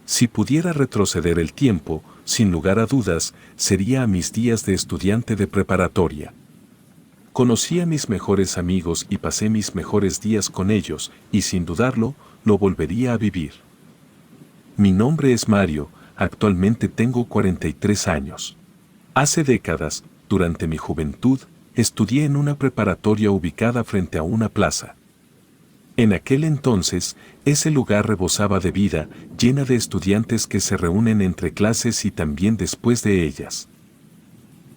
Si pudiera retroceder el tiempo, sin lugar a dudas, sería a mis días de estudiante de preparatoria. Conocí a mis mejores amigos y pasé mis mejores días con ellos, y sin dudarlo, lo volvería a vivir. Mi nombre es Mario, actualmente tengo 43 años. Hace décadas, durante mi juventud, estudié en una preparatoria ubicada frente a una plaza. En aquel entonces, ese lugar rebosaba de vida, llena de estudiantes que se reúnen entre clases y también después de ellas.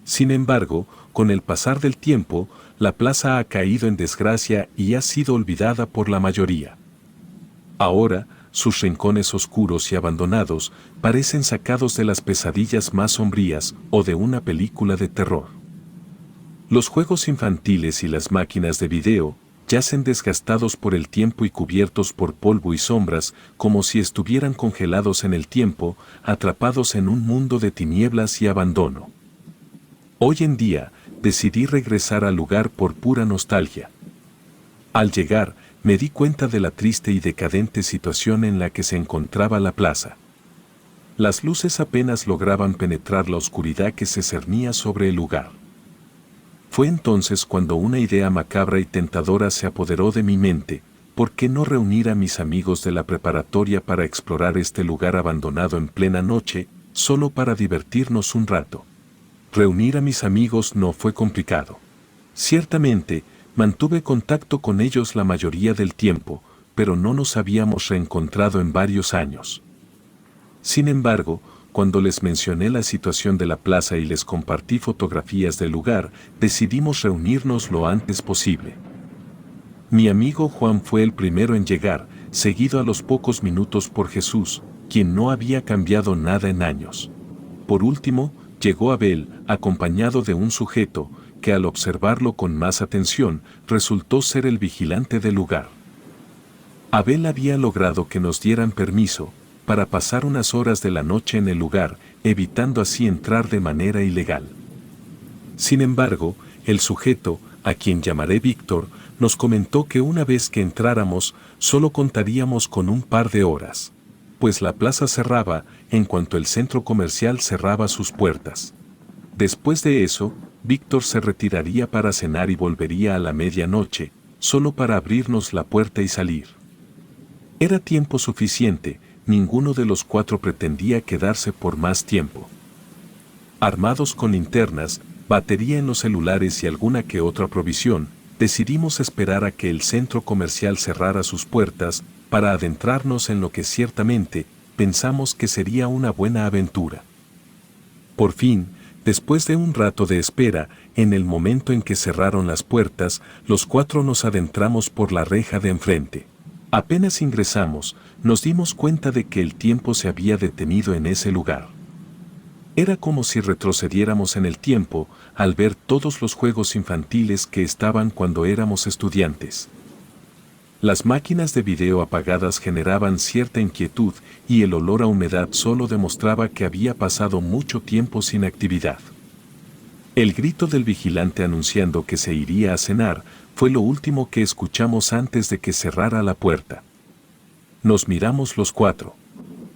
Sin embargo, con el pasar del tiempo, la plaza ha caído en desgracia y ha sido olvidada por la mayoría. Ahora, sus rincones oscuros y abandonados parecen sacados de las pesadillas más sombrías o de una película de terror. Los juegos infantiles y las máquinas de video yacen desgastados por el tiempo y cubiertos por polvo y sombras, como si estuvieran congelados en el tiempo, atrapados en un mundo de tinieblas y abandono. Hoy en día, decidí regresar al lugar por pura nostalgia. Al llegar, me di cuenta de la triste y decadente situación en la que se encontraba la plaza. Las luces apenas lograban penetrar la oscuridad que se cernía sobre el lugar. Fue entonces cuando una idea macabra y tentadora se apoderó de mi mente: ¿por qué no reunir a mis amigos de la preparatoria para explorar este lugar abandonado en plena noche, solo para divertirnos un rato? Reunir a mis amigos no fue complicado. Ciertamente, mantuve contacto con ellos la mayoría del tiempo, pero no nos habíamos reencontrado en varios años. Sin embargo, cuando les mencioné la situación de la plaza y les compartí fotografías del lugar, decidimos reunirnos lo antes posible. Mi amigo Juan fue el primero en llegar, seguido a los pocos minutos por Jesús, quien no había cambiado nada en años. Por último, llegó Abel, acompañado de un sujeto, que al observarlo con más atención, resultó ser el vigilante del lugar. Abel había logrado que nos dieran permiso para pasar unas horas de la noche en el lugar, evitando así entrar de manera ilegal. Sin embargo, el sujeto, a quien llamaré Víctor, nos comentó que una vez que entráramos, solo contaríamos con un par de horas, pues la plaza cerraba en cuanto el centro comercial cerraba sus puertas. Después de eso, Víctor se retiraría para cenar y volvería a la medianoche, solo para abrirnos la puerta y salir. Era tiempo suficiente, ninguno de los cuatro pretendía quedarse por más tiempo. Armados con linternas, batería en los celulares y alguna que otra provisión, decidimos esperar a que el centro comercial cerrara sus puertas para adentrarnos en lo que ciertamente pensamos que sería una buena aventura. Por fin, después de un rato de espera, en el momento en que cerraron las puertas, los cuatro nos adentramos por la reja de enfrente. Apenas ingresamos, nos dimos cuenta de que el tiempo se había detenido en ese lugar. Era como si retrocediéramos en el tiempo al ver todos los juegos infantiles que estaban cuando éramos estudiantes. Las máquinas de video apagadas generaban cierta inquietud y el olor a humedad solo demostraba que había pasado mucho tiempo sin actividad. El grito del vigilante anunciando que se iría a cenar fue lo último que escuchamos antes de que cerrara la puerta. Nos miramos los cuatro.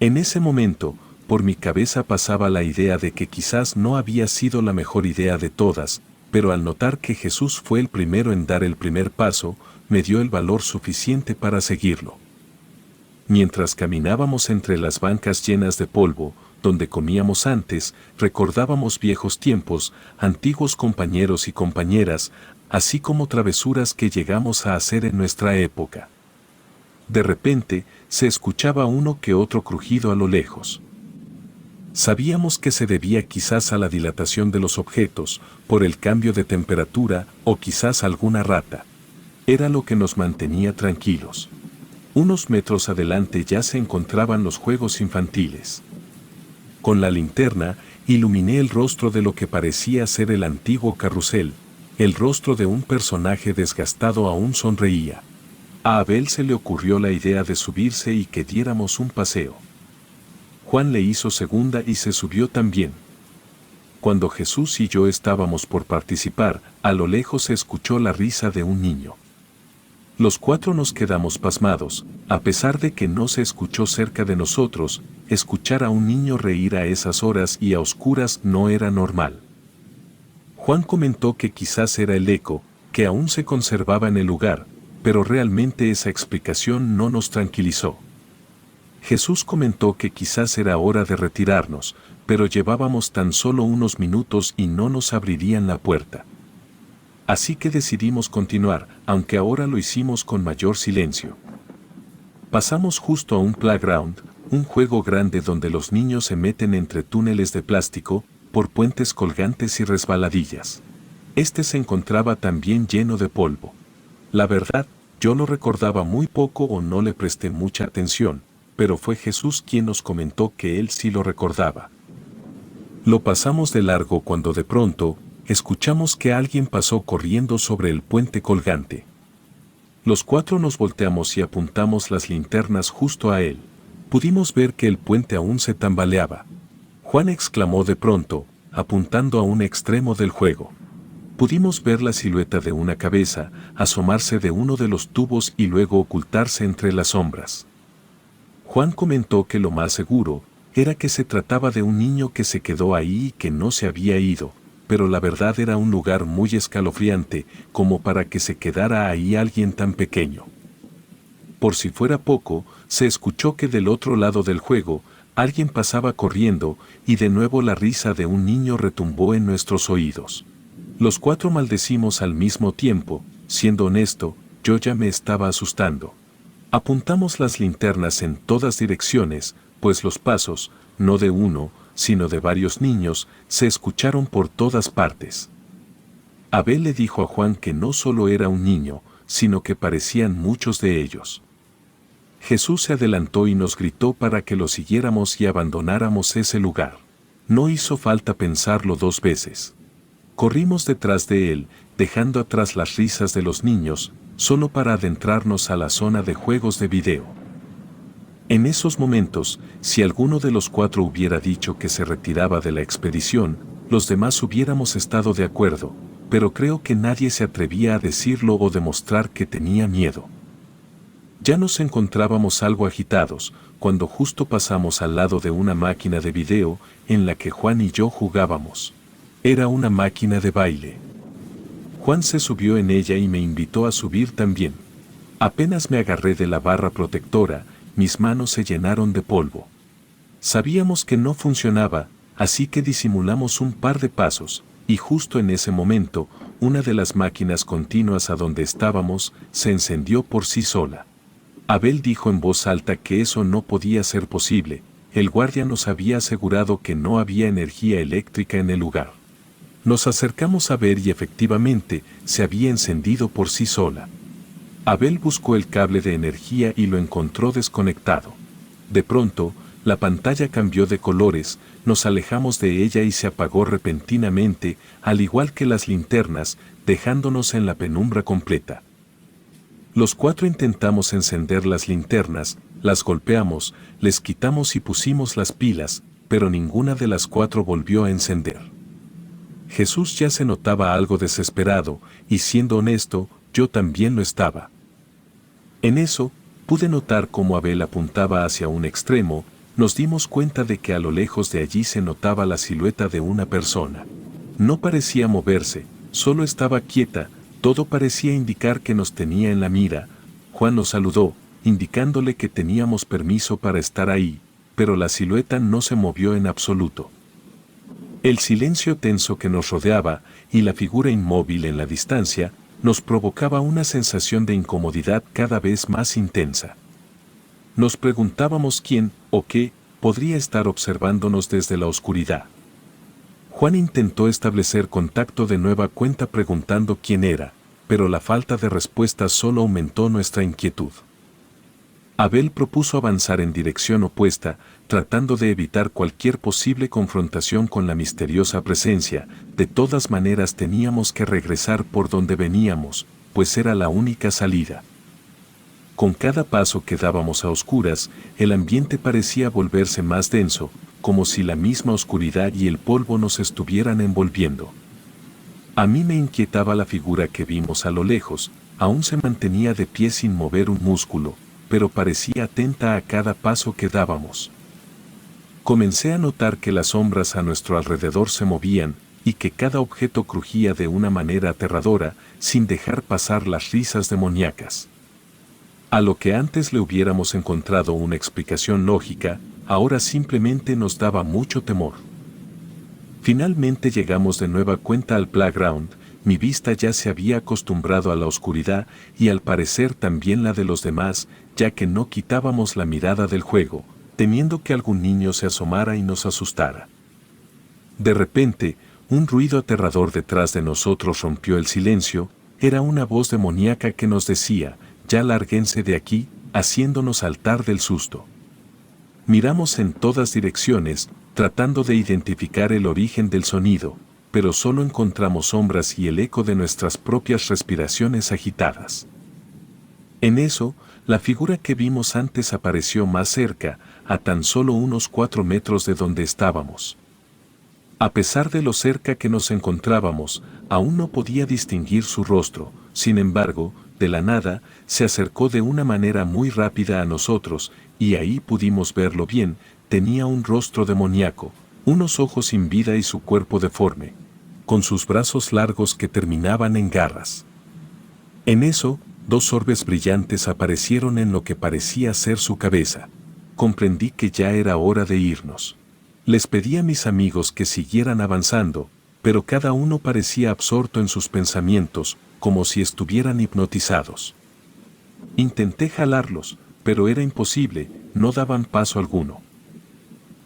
En ese momento, por mi cabeza pasaba la idea de que quizás no había sido la mejor idea de todas, pero al notar que Jesús fue el primero en dar el primer paso, me dio el valor suficiente para seguirlo. Mientras caminábamos entre las bancas llenas de polvo, donde comíamos antes, recordábamos viejos tiempos, antiguos compañeros y compañeras, así como travesuras que llegamos a hacer en nuestra época. De repente, se escuchaba uno que otro crujido a lo lejos. Sabíamos que se debía quizás a la dilatación de los objetos, por el cambio de temperatura o quizás alguna rata. Era lo que nos mantenía tranquilos. Unos metros adelante ya se encontraban los juegos infantiles. Con la linterna, iluminé el rostro de lo que parecía ser el antiguo carrusel. El rostro de un personaje desgastado aún sonreía. A Abel se le ocurrió la idea de subirse y que diéramos un paseo. Juan le hizo segunda y se subió también. Cuando Jesús y yo estábamos por participar, a lo lejos se escuchó la risa de un niño. Los cuatro nos quedamos pasmados, a pesar de que no se escuchó cerca de nosotros, escuchar a un niño reír a esas horas y a oscuras no era normal. Juan comentó que quizás era el eco, que aún se conservaba en el lugar, pero realmente esa explicación no nos tranquilizó. Jesús comentó que quizás era hora de retirarnos, pero llevábamos tan solo unos minutos y no nos abrirían la puerta. Así que decidimos continuar, aunque ahora lo hicimos con mayor silencio. Pasamos justo a un playground, un juego grande donde los niños se meten entre túneles de plástico, por puentes colgantes y resbaladillas. Este se encontraba también lleno de polvo. La verdad, yo lo recordaba muy poco o no le presté mucha atención, pero fue Jesús quien nos comentó que él sí lo recordaba. Lo pasamos de largo cuando de pronto, escuchamos que alguien pasó corriendo sobre el puente colgante. Los cuatro nos volteamos y apuntamos las linternas justo a él. Pudimos ver que el puente aún se tambaleaba. Juan exclamó de pronto, apuntando a un extremo del juego. Pudimos ver la silueta de una cabeza, asomarse de uno de los tubos y luego ocultarse entre las sombras. Juan comentó que lo más seguro era que se trataba de un niño que se quedó ahí y que no se había ido, pero la verdad era un lugar muy escalofriante como para que se quedara ahí alguien tan pequeño. Por si fuera poco, se escuchó que del otro lado del juego, alguien pasaba corriendo y de nuevo la risa de un niño retumbó en nuestros oídos. Los cuatro maldecimos al mismo tiempo, siendo honesto, yo ya me estaba asustando. Apuntamos las linternas en todas direcciones, pues los pasos, no de uno, sino de varios niños, se escucharon por todas partes. Abel le dijo a Juan que no solo era un niño, sino que parecían muchos de ellos. Jesús se adelantó y nos gritó para que lo siguiéramos y abandonáramos ese lugar. No hizo falta pensarlo dos veces. Corrimos detrás de él, dejando atrás las risas de los niños, solo para adentrarnos a la zona de juegos de video. En esos momentos, si alguno de los cuatro hubiera dicho que se retiraba de la expedición, los demás hubiéramos estado de acuerdo, pero creo que nadie se atrevía a decirlo o demostrar que tenía miedo. Ya nos encontrábamos algo agitados, cuando justo pasamos al lado de una máquina de video en la que Juan y yo jugábamos. Era una máquina de baile. Juan se subió en ella y me invitó a subir también. Apenas me agarré de la barra protectora, mis manos se llenaron de polvo. Sabíamos que no funcionaba, así que disimulamos un par de pasos, y justo en ese momento, una de las máquinas continuas a donde estábamos se encendió por sí sola. Abel dijo en voz alta que eso no podía ser posible, el guardia nos había asegurado que no había energía eléctrica en el lugar. Nos acercamos a ver y efectivamente, se había encendido por sí sola. Abel buscó el cable de energía y lo encontró desconectado. De pronto, la pantalla cambió de colores, nos alejamos de ella y se apagó repentinamente, al igual que las linternas, dejándonos en la penumbra completa. Los cuatro intentamos encender las linternas, las golpeamos, les quitamos y pusimos las pilas, pero ninguna de las cuatro volvió a encender. Jesús ya se notaba algo desesperado, y siendo honesto, yo también lo estaba. En eso, pude notar cómo Abel apuntaba hacia un extremo, nos dimos cuenta de que a lo lejos de allí se notaba la silueta de una persona. No parecía moverse, solo estaba quieta, todo parecía indicar que nos tenía en la mira. Juan nos saludó, indicándole que teníamos permiso para estar ahí, pero la silueta no se movió en absoluto. El silencio tenso que nos rodeaba y la figura inmóvil en la distancia nos provocaba una sensación de incomodidad cada vez más intensa. Nos preguntábamos quién o qué podría estar observándonos desde la oscuridad. Juan intentó establecer contacto de nueva cuenta preguntando quién era, pero la falta de respuesta solo aumentó nuestra inquietud. Abel propuso avanzar en dirección opuesta, tratando de evitar cualquier posible confrontación con la misteriosa presencia. De todas maneras teníamos que regresar por donde veníamos, pues era la única salida. Con cada paso que dábamos a oscuras, el ambiente parecía volverse más denso, como si la misma oscuridad y el polvo nos estuvieran envolviendo. A mí me inquietaba la figura que vimos a lo lejos, aún se mantenía de pie sin mover un músculo, pero parecía atenta a cada paso que dábamos. Comencé a notar que las sombras a nuestro alrededor se movían, y que cada objeto crujía de una manera aterradora, sin dejar pasar las risas demoníacas. A lo que antes le hubiéramos encontrado una explicación lógica, ahora simplemente nos daba mucho temor. Finalmente llegamos de nueva cuenta al playground. Mi vista ya se había acostumbrado a la oscuridad y al parecer también la de los demás, ya que no quitábamos la mirada del juego, temiendo que algún niño se asomara y nos asustara. De repente, un ruido aterrador detrás de nosotros rompió el silencio. Era una voz demoníaca que nos decía: «Ya lárguense de aquí», haciéndonos saltar del susto. Miramos en todas direcciones, tratando de identificar el origen del sonido, pero solo encontramos sombras y el eco de nuestras propias respiraciones agitadas. En eso, la figura que vimos antes apareció más cerca, a tan solo unos 4 metros de donde estábamos. A pesar de lo cerca que nos encontrábamos, aún no podía distinguir su rostro. Sin embargo, de la nada, se acercó de una manera muy rápida a nosotros, y ahí pudimos verlo bien. Tenía un rostro demoníaco, unos ojos sin vida y su cuerpo deforme, con sus brazos largos que terminaban en garras. En eso, 2 orbes brillantes aparecieron en lo que parecía ser su cabeza. Comprendí que ya era hora de irnos. Les pedí a mis amigos que siguieran avanzando, pero cada uno parecía absorto en sus pensamientos, como si estuvieran hipnotizados. Intenté jalarlos, pero era imposible, no daban paso alguno.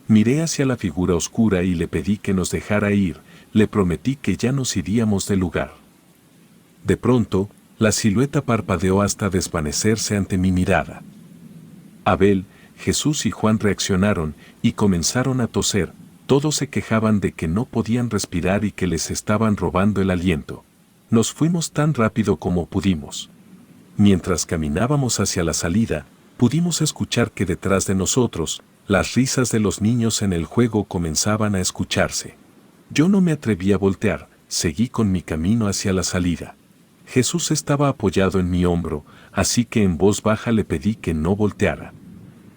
Miré hacia la figura oscura y le pedí que nos dejara ir. Le prometí que ya nos iríamos del lugar. De pronto, la silueta parpadeó hasta desvanecerse ante mi mirada. Abel, Jesús y Juan reaccionaron y comenzaron a toser. Todos se quejaban de que no podían respirar y que les estaban robando el aliento. Nos fuimos tan rápido como pudimos. Mientras caminábamos hacia la salida, pudimos escuchar que detrás de nosotros, las risas de los niños en el juego comenzaban a escucharse. Yo no me atreví a voltear, seguí con mi camino hacia la salida. Jesús estaba apoyado en mi hombro, así que en voz baja le pedí que no volteara.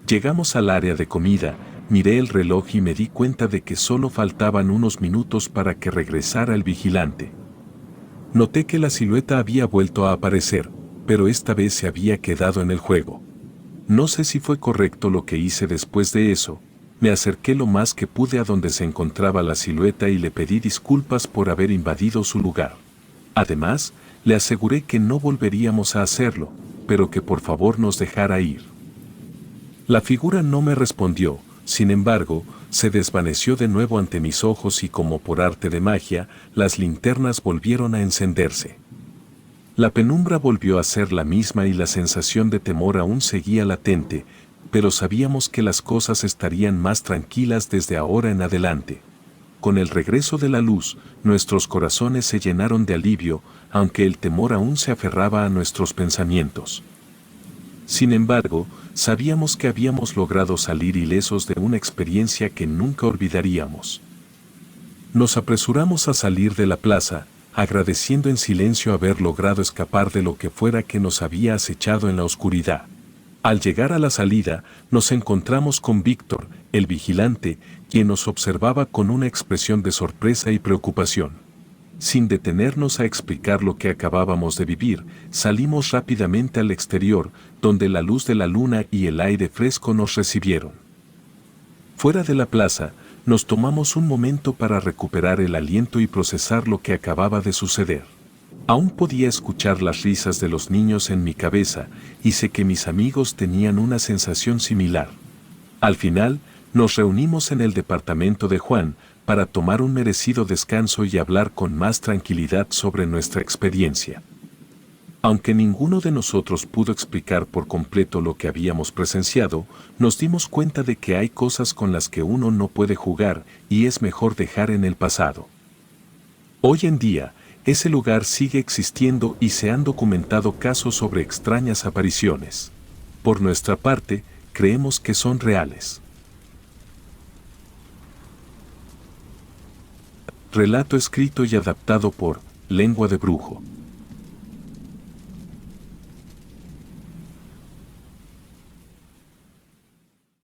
Llegamos al área de comida, miré el reloj y me di cuenta de que solo faltaban unos minutos para que regresara el vigilante. Noté que la silueta había vuelto a aparecer, pero esta vez se había quedado en el juego. No sé si fue correcto lo que hice después de eso. Me acerqué lo más que pude a donde se encontraba la silueta y le pedí disculpas por haber invadido su lugar. Además, le aseguré que no volveríamos a hacerlo, pero que por favor nos dejara ir. La figura no me respondió, sin embargo, se desvaneció de nuevo ante mis ojos y como por arte de magia, las linternas volvieron a encenderse. La penumbra volvió a ser la misma y la sensación de temor aún seguía latente, pero sabíamos que las cosas estarían más tranquilas desde ahora en adelante. Con el regreso de la luz, nuestros corazones se llenaron de alivio, aunque el temor aún se aferraba a nuestros pensamientos. Sin embargo, sabíamos que habíamos logrado salir ilesos de una experiencia que nunca olvidaríamos. Nos apresuramos a salir de la plaza, agradeciendo en silencio haber logrado escapar de lo que fuera que nos había acechado en la oscuridad. Al llegar a la salida, nos encontramos con Víctor, el vigilante, quien nos observaba con una expresión de sorpresa y preocupación. Sin detenernos a explicar lo que acabábamos de vivir, salimos rápidamente al exterior, donde la luz de la luna y el aire fresco nos recibieron. Fuera de la plaza, nos tomamos un momento para recuperar el aliento y procesar lo que acababa de suceder. Aún podía escuchar las risas de los niños en mi cabeza, y sé que mis amigos tenían una sensación similar. Al final, nos reunimos en el departamento de Juan, para tomar un merecido descanso y hablar con más tranquilidad sobre nuestra experiencia. Aunque ninguno de nosotros pudo explicar por completo lo que habíamos presenciado, nos dimos cuenta de que hay cosas con las que uno no puede jugar y es mejor dejar en el pasado. Hoy en día, ese lugar sigue existiendo y se han documentado casos sobre extrañas apariciones. Por nuestra parte, creemos que son reales. Relato escrito y adaptado por Lengua de Brujo.